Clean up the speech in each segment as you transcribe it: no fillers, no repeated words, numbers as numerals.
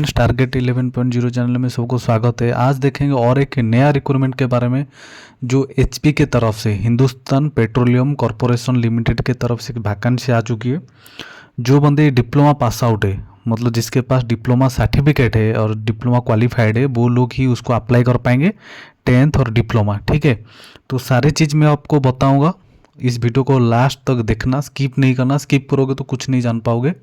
Target 11.0 channel में सबको स्वागत है। आज देखेंगे और एक नया रिक्रूटमेंट के बारे में जो एचपी के तरफ से हिंदुस्तान पेट्रोलियम कॉरपोरेशन लिमिटेड के तरफ से वैकेंसी आ चुकी है। जो बंदे डिप्लोमा पास आउट है, मतलब जिसके पास डिप्लोमा सर्टिफिकेट है और डिप्लोमा क्वालिफाइड है, वो लोग ही उसको अप्लाई कर पाएंगे 10th और डिप्लोमा। ठीक है, तो सारी चीज़ मैं आपको बताऊँगा। इस वीडियो को लास्ट तक देखना, स्किप नहीं करना। स्किप करोगे तो कुछ नहीं जान पाओगे।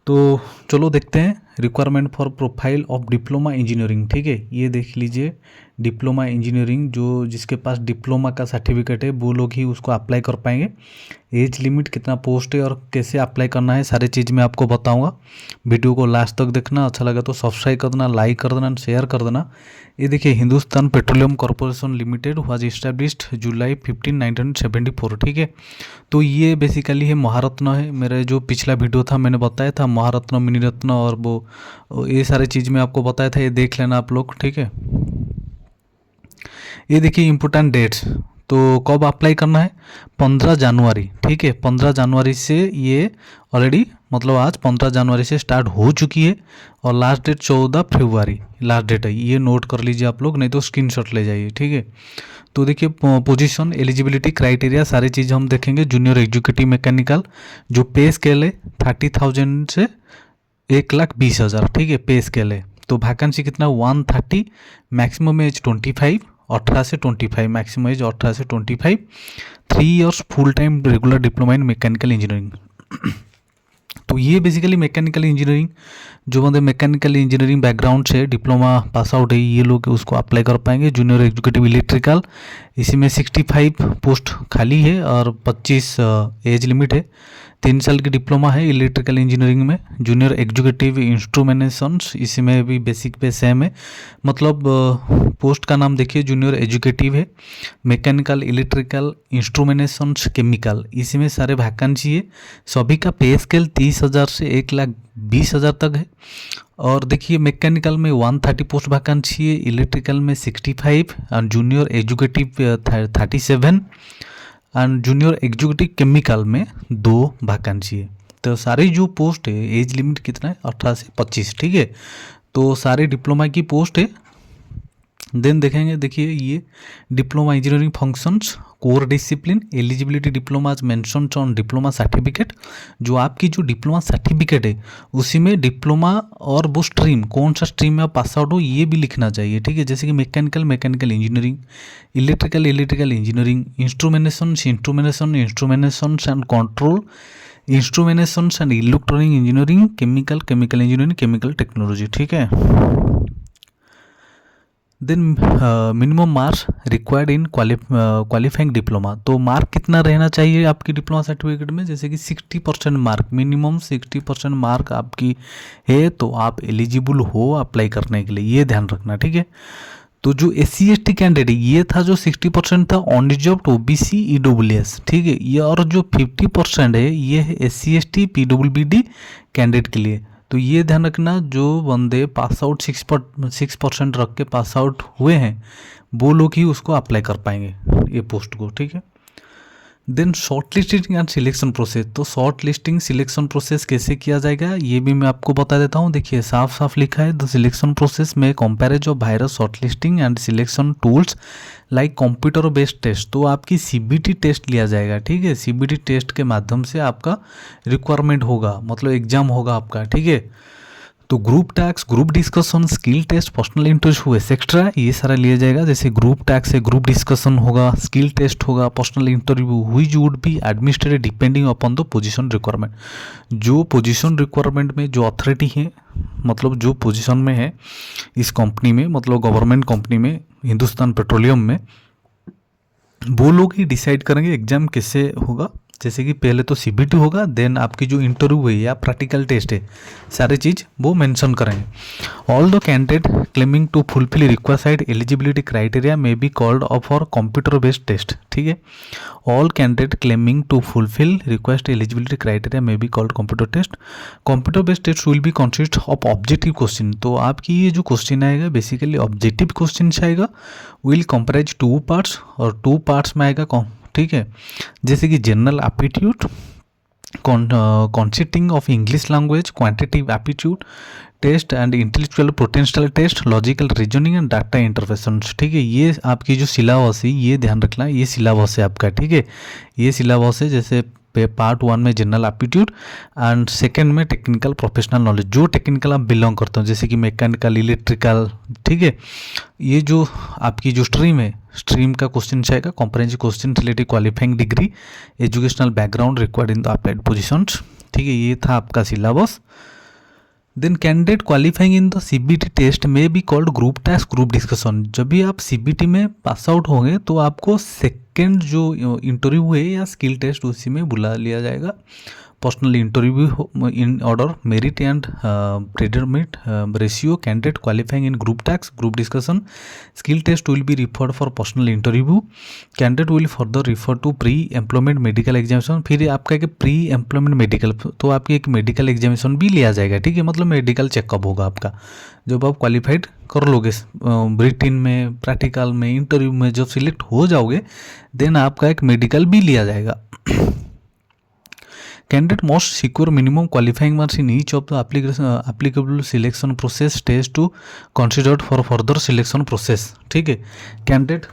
तो चलो देखते हैं requirement for profile of diploma engineering. ठीक है, ये देख लीजिए डिप्लोमा इंजीनियरिंग, जो जिसके पास डिप्लोमा का सर्टिफिकेट है वो लोग ही उसको अप्लाई कर पाएंगे। एज लिमिट, कितना पोस्ट है और कैसे अप्लाई करना है, सारी चीज़ मैं आपको बताऊंगा। वीडियो को लास्ट तक देखना। अच्छा लगा तो सब्सक्राइब कर देना, लाइक कर देना, शेयर कर देना। ये देखिए, Hindustan petroleum corporation limited was established July 15, 1974। ठीक है, तो ये बेसिकली है महारत्न है। मेरे जो पिछला वीडियो था मैंने बताया था महारत्न, मिनी रत्न और वो ये सारी चीज़ मैं आपको बताया था, ये देख लेना आप लोग। ठीक है, ये देखिए इम्पोर्टेंट डेट्स। तो कब अप्लाई करना है? 15 जनवरी। ठीक है, 15 जनवरी से ये ऑलरेडी, मतलब आज 15 जनवरी से स्टार्ट हो चुकी है और लास्ट डेट 14 फरवरी लास्ट डेट है। ये नोट कर लीजिए आप लोग, नहीं तो स्क्रीनशॉट ले जाइए। ठीक है, तो देखिए पोजीशन, एलिजिबिलिटी, क्राइटेरिया सारी चीज़ हम देखेंगे। जूनियर एग्जीक्यूटिव मैकेनिकल, जो पे स्केल है 30,000 से 1,20,000। ठीक है, पे स्केल है। तो वैकेंसी कितना? 130। मैक्सिमम एज 25, 18 से 25। मैक्सिमम एज 18 से 25। 3 years full time regular diploma in mechanical engineering. तो ये बेसिकली मैकेनिकल इंजीनियरिंग, जो बंदे मैकेनिकल इंजीनियरिंग बैकग्राउंड से डिप्लोमा पास आउट है, ये लोग उसको अप्लाई कर पाएंगे। जूनियर एग्जीक्यूटिव इलेक्ट्रिकल, इसी में 65 पोस्ट खाली है और 25 एज लिमिट है। 3 साल की डिप्लोमा है इलेक्ट्रिकल इंजीनियरिंग में। जूनियर एग्जीक्यूटिव इंस्ट्रूमेंटेशंस, इसी में भी बेसिक पे सेम है। मतलब पोस्ट का नाम देखिए, जूनियर एजुकेटिव है। मैकेनिकल, इलेक्ट्रिकल, इंस्ट्रूमेंटेशंस, केमिकल, इसी में सारे वैकेंसी है। सभी का पे स्केल 30,000 से 1,20,000 तक है। और देखिए मैकेनिकल में 130 पोस्ट वैकेंसी है, इलेक्ट्रिकल में 65 और junior educative 37 and junior executive chemical में 2 वैकेंसी है। तो सारी जो पोस्ट है, एज लिमिट कितना है? 18 से 25। ठीक है, तो सारे डिप्लोमा की पोस्ट है। देन देखेंगे, देखिए ये diploma engineering functions, core discipline, eligibility diploma mention on diploma certificate. जो आपकी जो डिप्लोमा सर्टिफिकेट है उसी में डिप्लोमा और वो स्ट्रीम, कौन सा स्ट्रीम में आप पास आउट हो ये भी लिखना चाहिए। ठीक है, जैसे कि mechanical, mechanical engineering, electrical, electrical engineering, instrumentation and control, instrumentation and electronic engineering, chemical, chemical engineering, chemical technology. ठीक है, then minimum marks required in qualifying diploma. तो मार्क कितना रहना चाहिए आपकी डिप्लोमा सर्टिफिकेट में? जैसे कि 60% मार्क, मिनिमम 60% मार्क आपकी है तो आप एलिजिबल हो अप्लाई करने के लिए, ये ध्यान रखना। ठीक है, तो जो SC/ST कैंडिडेट है, ये था जो 60% था ऑन रिजर्व्ड, OBC, EWS। ठीक है, ये और जो 50% है ये है SC/ST, PWD कैंडिडेट के लिए। तो ये ध्यान रखना, जो बंदे पास आउट 6% रख के पास आउट हुए हैं वो लोग ही उसको अप्लाई कर पाएंगे ये पोस्ट को। ठीक है, then short listing and selection process. तो शॉर्ट लिस्टिंग सिलेक्शन प्रोसेस कैसे किया जाएगा ये भी मैं आपको बता देता हूँ। देखिए साफ साफ लिखा है, द सिलेक्शन प्रोसेस में comprises of various short listing and selection tools like computer based test. तो आपकी CBT टेस्ट लिया जाएगा। ठीक है, CBT टेस्ट के माध्यम से आपका रिक्वायरमेंट होगा, मतलब एग्जाम होगा आपका। ठीक है, तो group tasks, group discussion, skill test, personal interview etcetera, ये सारा लिया जाएगा। जैसे ग्रुप टैक्स है, ग्रुप डिस्कशन होगा, स्किल टेस्ट होगा, personal interview, which would be administered depending upon the position requirement. जो पोजीशन रिक्वायरमेंट में जो अथॉरिटी है, मतलब जो पोजीशन में है इस कंपनी में, मतलब गवर्नमेंट कंपनी में, हिंदुस्तान पेट्रोलियम में, वो लोग ही डिसाइड करेंगे एग्जाम कैसे होगा। जैसे कि पहले तो CBT होगा, देन आपकी जो इंटरव्यू है या प्रैक्टिकल टेस्ट है, सारी चीज़ वो मेंशन करेंगे। All the candidate claiming to fulfil required eligibility criteria may be called up for computer based test. ठीक है, all candidate claiming to fulfil request eligibility criteria may be called computer test. Computer based test will be consist of objective question. तो आपकी ये जो question आएगा basically objective question आएगा, will comprise 2 parts और 2 parts में आएगा। ठीक है, जैसे कि general aptitude, consisting of English language, quantitative aptitude test and intellectual potential test, logical reasoning and data interpretations. ठीक है, ये आपकी जो सिलेबस है ये ध्यान रखना, ये सिलेबस है आपका। ठीक है, ये सिलेबस है। जैसे पार्ट 1 में जनरल एप्टीट्यूड एंड सेकंड में टेक्निकल प्रोफेशनल नॉलेज, जो टेक्निकल आप बिलोंग करते हो जैसे कि मैकेनिकल, इलेक्ट्रिकल। ठीक है, ये जो आपकी जो स्ट्रीम है, स्ट्रीम का क्वेश्चन आएगा comprehensive question related qualifying degree, educational background required in the applied positions. ठीक है, ये था आपका सिलेबस। Then candidate qualifying in the CBT test में be called group task group discussion. जब भी आप सीबीटी में पास आउट होंगे तो आपको सेकंड जो इंटरव्यू है या स्किल टेस्ट उसी में बुला लिया जाएगा। Personal interview in order merit and predetermined ratio, candidate qualifying in group task group discussion, skill test will be referred for personal interview, candidate will further refer to pre employment medical examination. फिर आपका एक pre employment medical, तो आपकी एक medical examination भी लिया जाएगा। ठीक है, मतलब मेडिकल चेकअप होगा आपका जब आप क्वालिफाइड कर लोगे रिटिन में, प्रैक्टिकल में, इंटरव्यू में जब सिलेक्ट हो जाओगे देन आपका एक मेडिकल भी लिया जाएगा। Candidate must secure minimum qualifying marks in each of the applicable selection process stage to considered for further selection process। ठीक है, candidate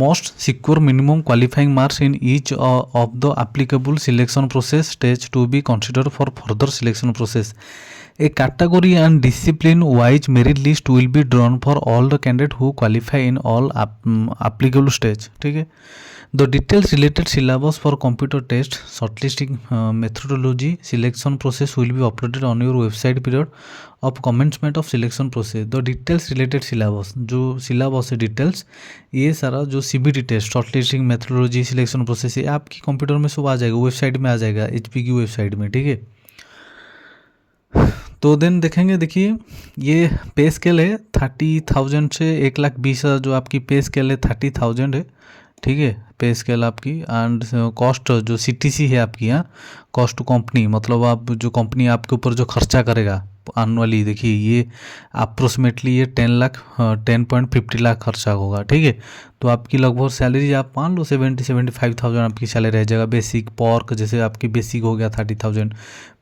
must secure minimum qualifying marks in each of the applicable selection process stage to be considered for further selection process। A category and discipline wise merit list will be drawn for all the candidates who qualify in all applicable stage। ठीक है, the details related syllabus for computer test, shortlisting methodology, selection process will be uploaded on your website period of commencement of selection process। the details related syllabus, जो syllabus है details, ये सारा जो CBT test, shortlisting methodology, selection process, ये आपकी computer में सब आ जाएगा, वेबसाइट में आ जाएगा, एचपी की वेबसाइट में। ठीक है, तो देन देखेंगे, देखिए ये पे स्केल है 30,000 से 1,20,000, जो आपकी पे स्केल है 30,000 है। ठीक है, पे स्केल आपकी एंड कॉस्ट जो सीटीसी है आपकी, यहाँ कॉस्ट टू कंपनी, मतलब आप जो कंपनी आपके ऊपर जो खर्चा करेगा एनुअली, देखिए ये अप्रोक्सीमेटली ये 10.50 लाख खर्चा होगा। ठीक है, तो आपकी लगभग सैलरी आप मान लो 70,000-75,000 आपकी सैलरी रह जाएगा। बेसिक पॉर्क, जैसे आपकी बेसिक हो गया 30,000,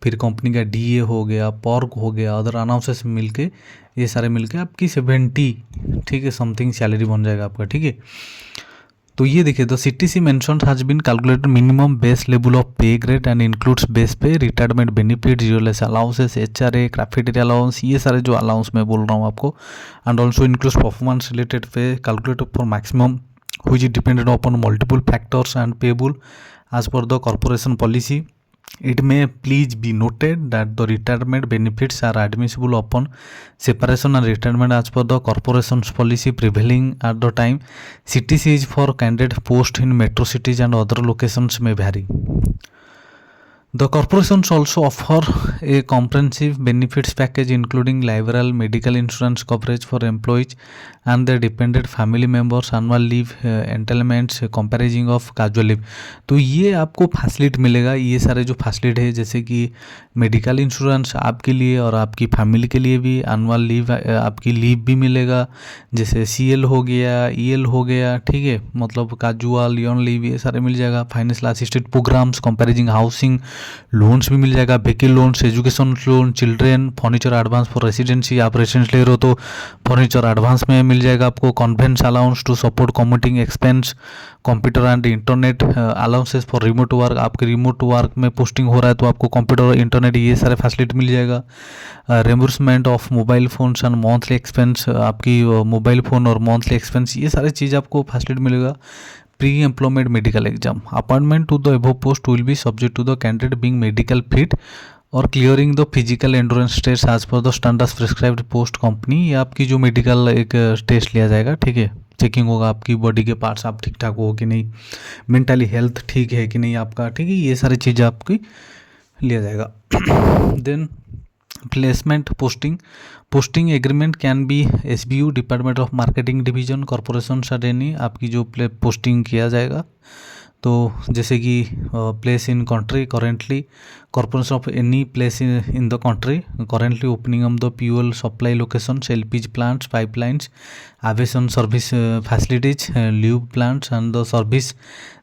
फिर कंपनी का डीए हो गया, पॉर्क हो गया, अदर अनाउंसेस मिलके, ये सारे मिलके आपकी 70, ठीक है, समथिंग सैलरी बन जाएगा आपका। ठीक है, तो ये देखिए, the CTC mentioned has been calculated minimum base level of pay grade and includes base pay, retirement benefit, जीरोलेस अलाउंसेस, एचआरए, कैफेटेरिया अलाउंस, ये सारे जो अलाउंस मैं बोल रहा हूँ आपको, and also includes performance related pay calculated for maximum which is dependent upon multiple factors and payable as per the corporation policy। It may please be noted that the retirement benefits are admissible upon separation and retirement as per the corporation's policy prevailing at the time। CTC is for candidate post in metro cities and other locations may vary। The corporations also offer a comprehensive benefits package including liberal medical insurance coverage for employees and their dependent family members, annual leave entitlements, comprising of casual leave। तो ये आपको facility मिलेगा, ये सारे जो facility है जैसे कि मेडिकल इंश्योरेंस आपके लिए और आपकी फैमिली के लिए भी, एनुअल लीव आपकी लीव भी मिलेगा, जैसे सीएल हो गया, ईएल हो गया। ठीक है, मतलब काजुअल, यौन लीव, ये सारे मिल जाएगा। Financial assistant programs, comprising housing loans भी मिल जाएगा, vehicle loans, education loan, children, furniture advance for residency, आप रेसिडेंस ले रहे हो तो फर्नीचर एडवांस में मिल जाएगा आपको, conveyance allowance to support commuting expense, computer and internet allowances for remote work, आपके रिमोट वर्क में पोस्टिंग हो रहा है तो आपको कंप्यूटर और इंटरनेट, ये सारे फैसिलिटी मिल जाएगा। Reimbursement of mobile phones and monthly expense, आपकी मोबाइल फ़ोन और मंथली एक्सपेंस, ये सारी चीज़ आपको फैसिलिटी मिलेगा। Pre-employment medical exam, appointment to the above post will be subject to the candidate being medical fit or clearing the physical endurance tests as per the standards prescribed post company। ये आपकी जो medical एक test लिया जाएगा। ठीक है, checking होगा आपकी बॉडी के पार्ट्स आप ठीक ठाक हो कि नहीं, मेंटली हेल्थ ठीक है कि नहीं आपका। ठीक है, ये सारी चीज़ें आपकी लिया जाएगा। Then placement posting agreement can be SBU, department of marketing division, corporation सडेनी, आपकी जो पोस्टिंग किया जाएगा। तो जैसे कि place in country currently corporation of any place in the country currently opening up the fuel supply locations, LPG plants, pipelines, aviation service facilities, lube plants, and the service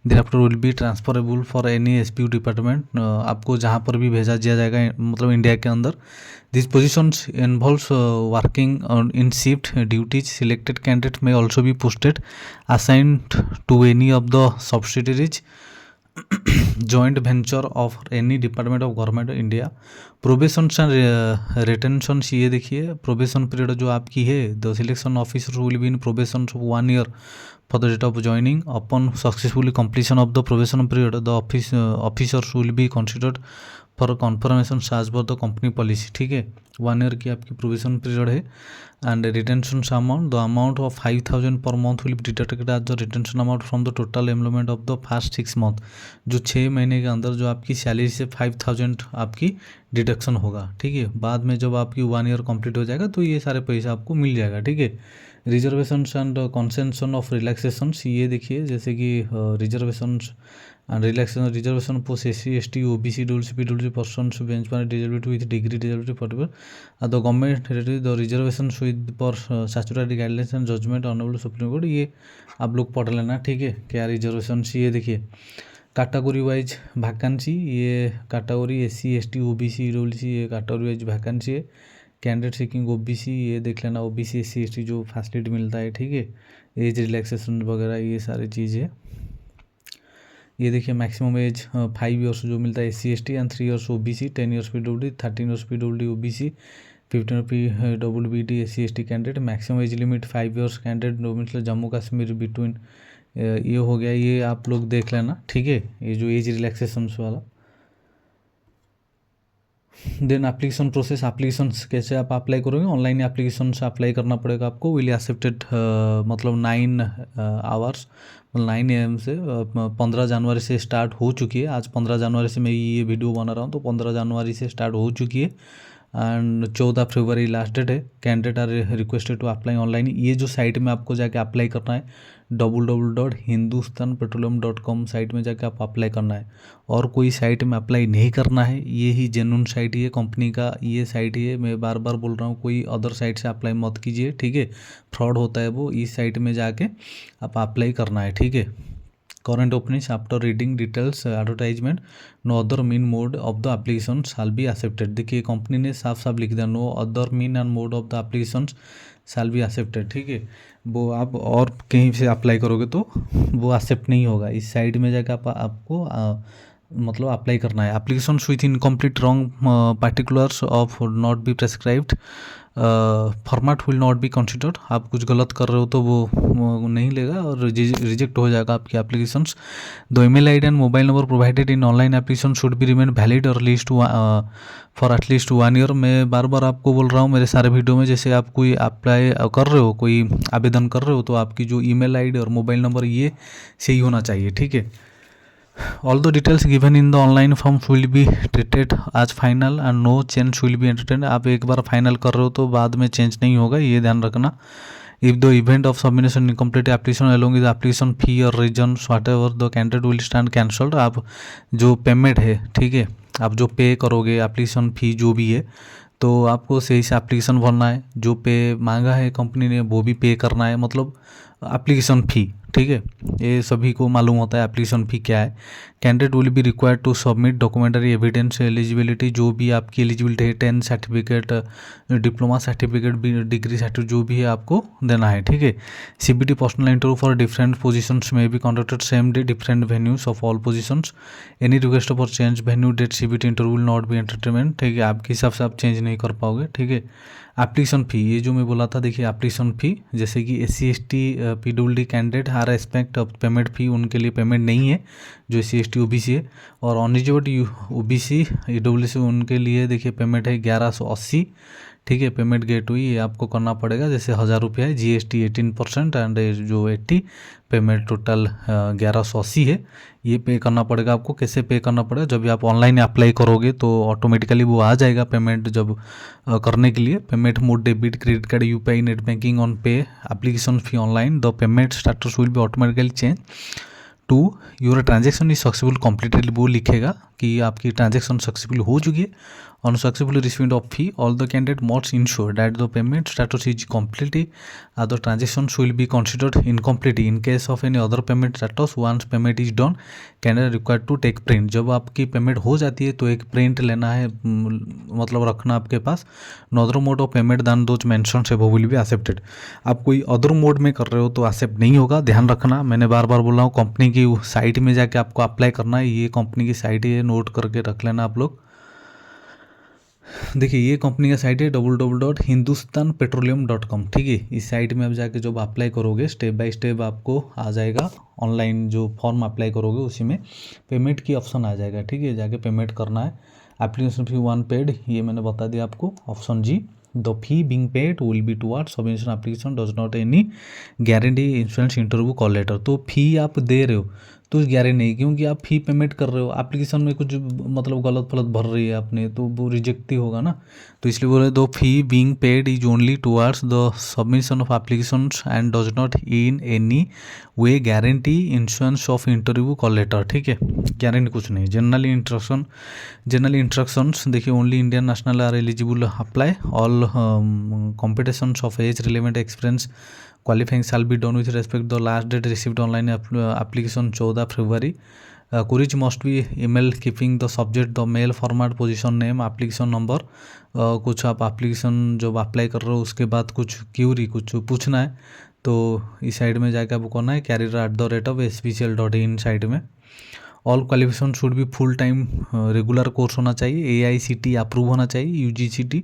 thereafter will be transferable for any SPU department. आपको जहाँ पर भी भेजा दिया जाएगा मतलब India के अंदर. These positions involves working in shift duties. Selected candidates may also be posted assigned to any of the subsidiaries joint venture of any department of government of India. Probation and retention ये देखिए probation period जो आपकी है the selection officer will be in probation 1 year for the date of joining. Upon successfully completion of the probation period the officers will be considered for confirmation as per the company policy. ठीक है, 1 year की आपकी provision period है. And retention amount the amount of 5,000 per month will be deducted as the retention amount from the total employment of the first 6 month. जो 6 महीने के अंदर जो आपकी सैलरी से 5,000 आपकी डिडक्शन होगा. ठीक है, बाद में जब आपकी 1 year कंप्लीट हो जाएगा तो ये सारे पैसे आपको मिल जाएगा. ठीक है, reservation and concession of relaxation ये देखिए जैसे कि reservation and reservation for SC, ST, OBC, WCP, persons benchmark disability with degree disability whatever. The government the reservations with for statutory guidelines and judgment honorable Supreme Court ये आप लोग पढ़ लेना. ठीक है, क्या रिजर्वेशन ये देखिए कैटेगरी वाइज वैकेंसी ये category SC, ST, OBC, WC ये कैटेगरी वाइज वैकेंसी है. कैंडिडेट सीकिंग OBC ये देख लेना OBC SC ST जो फैसिलिटी मिलता है. ठीक है, एज रिलैक्सेशन वगैरह ये सारी चीज़ें. ये देखिए मैक्सिमम एज 5 years जो मिलता है SC ST and 3 years OBC, 10 years PWD, 13 years PWD OBC, 15 years PWD SC ST candidate. Maximum age limit 5 years candidate मतलब जम्मू कश्मीर बिटवीन ये हो गया. ये आप लोग देख लेना. ठीक है, ये जो एज रिलैक्सेशन वाला. Then application process. एप्लीकेशन कैसे आप अप्लाई करोगे? ऑनलाइन एप्लीकेशन से अप्लाई करना पड़ेगा आपको. विल एक्सेप्टेड मतलब 9 hours 9 AM से 15 जनवरी से स्टार्ट हो चुकी है. आज 15 जनवरी से मैं ये वीडियो बना रहा हूँ तो 15 जनवरी से स्टार्ट हो चुकी है एंड 14 फरवरी लास्ट डेट है. Candidate are requested to apply online. ये जो साइट में आपको जाके अप्लाई करना है www.hindustanpetroleum.com साइट में जाके आप अप्लाई करना है. और कोई साइट में अप्लाई नहीं करना है. ये ही जेन्युइन साइट है कंपनी का ये साइट है. मैं बार बार बोल रहा हूँ कोई अदर साइट से अप्लाई मत कीजिए. ठीक है, फ्रॉड होता है वो. इस साइट में जाके आप अप्लाई करना है. ठीक है, current openings after reading details advertisement no other mean mode of the application shall be accepted. देखिए कंपनी ने साफ साफ लिख दिया no other mean and mode of the applications shall be accepted. ठीक है, वो आप और कहीं से अप्लाई करोगे तो वो एक्सेप्ट नहीं होगा. इस साइड में जाकर आपको मतलब अप्लाई करना है. Application with incomplete wrong particulars of not be prescribed format will not be considered. आप कुछ गलत कर रहे हो तो वो नहीं लेगा और रिजेक्ट हो जाएगा आपकी applications. The email ID and mobile number provided in online application should be remain valid और लीस्ट फॉर एटलीस्ट 1 year. मैं बार बार आपको बोल रहा हूँ मेरे सारे वीडियो में जैसे आप कोई अप्लाई कर रहे हो कोई आवेदन कर रहे हो तो आपकी जो ईमेल आईडी और मोबाइल नंबर ये सही होना चाहिए. ठीक है, all the details given in the online forms will be treated as final and no change will be entertained. आप एक बार फाइनल कर रहे हो तो बाद में चेंज नहीं होगा, ये ध्यान रखना. if the event of submission incomplete application along with application fee or reasons whatever the candidate will stand cancelled. आप जो पेमेंट है ठीक है आप जो पे करोगे एप्लीकेशन फ़ी जो भी है तो आपको सही से एप्लीकेशन भरना है. जो पे मांगा है कंपनी ने वो भी पे करना है मतलब एप्लीकेशन फ़ी. ठीक है, ये सभी को मालूम होता है एप्लीकेशन फ़ी क्या है. Candidate will be required to submit documentary evidence eligibility जो भी आपकी एलिजिबिलिटी है 10 certificate diploma certificate degree certificate जो भी है आपको देना है. ठीक है, CBT personal interview for different positions में be conducted same day different venues of all positions. Any request for change venue date CBT interview will not be entertainment. ठीक है, आपके हिसाब से आप चेंज नहीं कर पाओगे. ठीक है, एप्लीकेशन फ़ी ये जो मैं बोला था देखिए एप्लीकेशन फ़ी जैसे कि SC ST PWD कैंडिडेट हर एस्पेक्ट ऑफ पेमेंट फ़ी उनके लिए पेमेंट नहीं है जो SC ST OBC है. और अनरिजर्व्ड OBC EWC उनके लिए देखिए पेमेंट है 1180. ठीक है, पेमेंट गेट हुई ये आपको करना पड़ेगा जैसे 1000 रुपये है. GST 18% एंड जो 80 पेमेंट टोटल 1180 है. ये पे करना पड़ेगा आपको. कैसे पे करना पड़ेगा? जब भी आप ऑनलाइन अप्लाई करोगे तो ऑटोमेटिकली वो आ जाएगा पेमेंट जब करने के लिए. Payment mode debit credit card UPI net banking on pay application fee online the payment status will be automatically change to your transaction is successful completed. वो लिखेगा कि आपकी ट्रांजैक्शन सक्सेसफुल हो चुकी है, on successfully receipt of fee, all the candidate must ensure that the payment status is complete. The transactions will be considered incomplete in case of any other payment status. Once payment is done, candidate required to take print. जब आपकी payment हो जाती है तो एक print लेना है, मतलब रखना आपके पास. No other mode of payment than those mentions above will be accepted. आप कोई अदर मोड में कर रहे हो तो एक्सेप्ट नहीं होगा, ध्यान रखना. मैंने बार बार बोल रहा हूँ, कंपनी की साइट में जाके आपको अप्लाई करना है. ये कंपनी की साइट है, नोट करके रख लेना आप लोग. देखिए ये कंपनी का साइट है www.hindustanpetroleum.com. ठीक है, इस साइट में आप जाके जब अप्लाई करोगे स्टेप बाय स्टेप आपको आ जाएगा. ऑनलाइन जो फॉर्म अप्लाई करोगे उसी में पेमेंट की ऑप्शन आ जाएगा. ठीक है, जाके पेमेंट करना है. एप्लीकेशन फी 1 पेड, ये मैंने बता दिया आपको. Option G, the fee being paid will be towards submission application does not any guarantee insurance interview call letter. तो फी आप दे रहे हो तो गारंटी नहीं, क्योंकि आप फी पेमेंट कर रहे हो. एप्लीकेशन में कुछ मतलब गलत फलत भर रही है आपने तो वो रिजेक्ट ही होगा ना. तो इसलिए बोले दो fee being paid is only towards the submission of applications and does not in any way guarantee insurance of interview call letter. ठीक है, गारंटी कुछ नहीं. जनरली इंस्ट्रक्शंस देखिए, only Indian national are eligible apply. All competitions of age relevant experience qualifying shall be done with respect the last date received online application 14 February. Courage must be email keeping the subject the mail format position name application number. कुछ आप application जब apply कर रहे हो उसके बाद कुछ Curie कुछ पूछना है तो इस साइड में जाकर आपको करना है career@SPCL.in साइड में. All qualification should be full time regular course होना चाहिए, AICT अप्रूव होना चाहिए, UGCT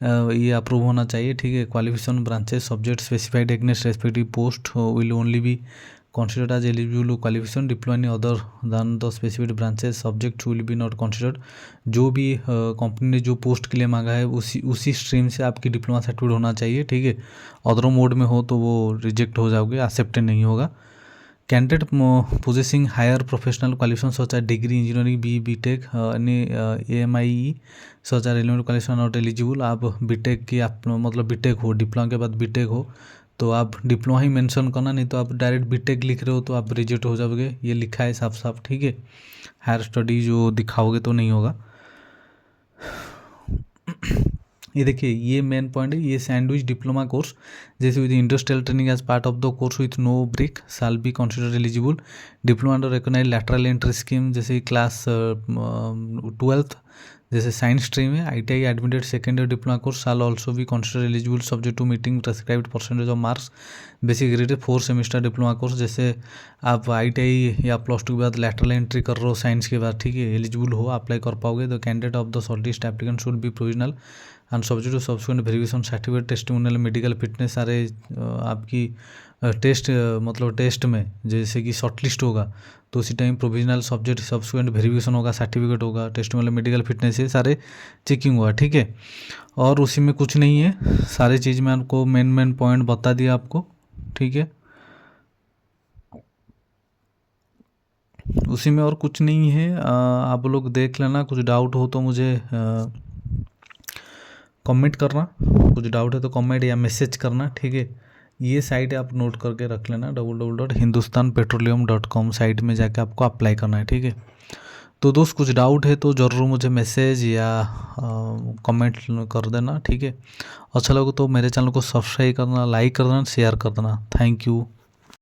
ये अप्रूव होना चाहिए. ठीक है, qualification branches subject specified against respective post will only be considered as eligible qualification. Diploma in other than the specified branches subject will be not considered. जो भी कंपनी ने जो पोस्ट के लिए मांगा है उसी स्ट्रीम से आपकी डिप्लोमा सर्टिफिकेट होना चाहिए. ठीक है, अदर मोड में हो तो वो रिजेक्ट हो जाओगे, एक्सेप्टेड नहीं होगा. Candidate possessing higher professional qualification such as degree engineering BTech any AMIE such as relevant qualification not eligible. आप BTech की आप मतलब BTech हो, डिप्लोमा के बाद BTech हो तो आप डिप्लोमा ही मेंशन करना, नहीं तो आप डायरेक्ट BTech लिख रहे हो तो आप रिजेक्ट हो जाओगे. ये लिखा है साफ साफ. ठीक है, हायर स्टडी जो दिखाओगे तो नहीं होगा. ये देखिए ये मेन पॉइंट है. ये सैंडविच डिप्लोमा कोर्स जैसे with industrial training as part of the course with no break shall be considered eligible. Diploma under recognized lateral entry scheme जैसे क्लास 12th जैसे साइंस स्ट्रीम है, ITI admitted second year diploma course shall also भी consider eligible subject to meeting prescribed percentage of marks. Basic grade 4 semester diploma course जैसे आप ITI या +2 के बाद lateral entry कर रहे हो साइंस के बाद. ठीक है, एलिजिबल हो अप्लाई कर पाओगे. The candidate of the shortlist applicant should be provisional and subject to subsequent verification certificate testimonial medical fitness. सारे आपकी टेस्ट मतलब टेस्ट में जैसे कि शॉर्टलिस्ट होगा तो उसी time provisional subject subsequent verification होगा, सर्टिफिकेट होगा, टेस्टिमोनियल मेडिकल फिटनेस है, सारे चेकिंग हुआ. ठीक है, और उसी में कुछ नहीं है, सारे चीज़ में आपको मेन पॉइंट बता दिया आपको. ठीक है, उसी में और कुछ नहीं है. आप लोग देख लेना. कुछ डाउट हो तो मुझे कमेंट करना. कुछ डाउट है तो कमेंट या मैसेज करना. ठीक है, ये साइट आप नोट करके रख लेना. www.hindustanpetroleum.com साइट में जाके आपको अप्लाई करना है. ठीक है, तो दोस्त कुछ डाउट है तो ज़रूर मुझे मैसेज या कमेंट कर देना. ठीक है, अच्छा लगे तो मेरे चैनल को सब्सक्राइब करना, लाइक कर देना, शेयर कर देना. Thank you.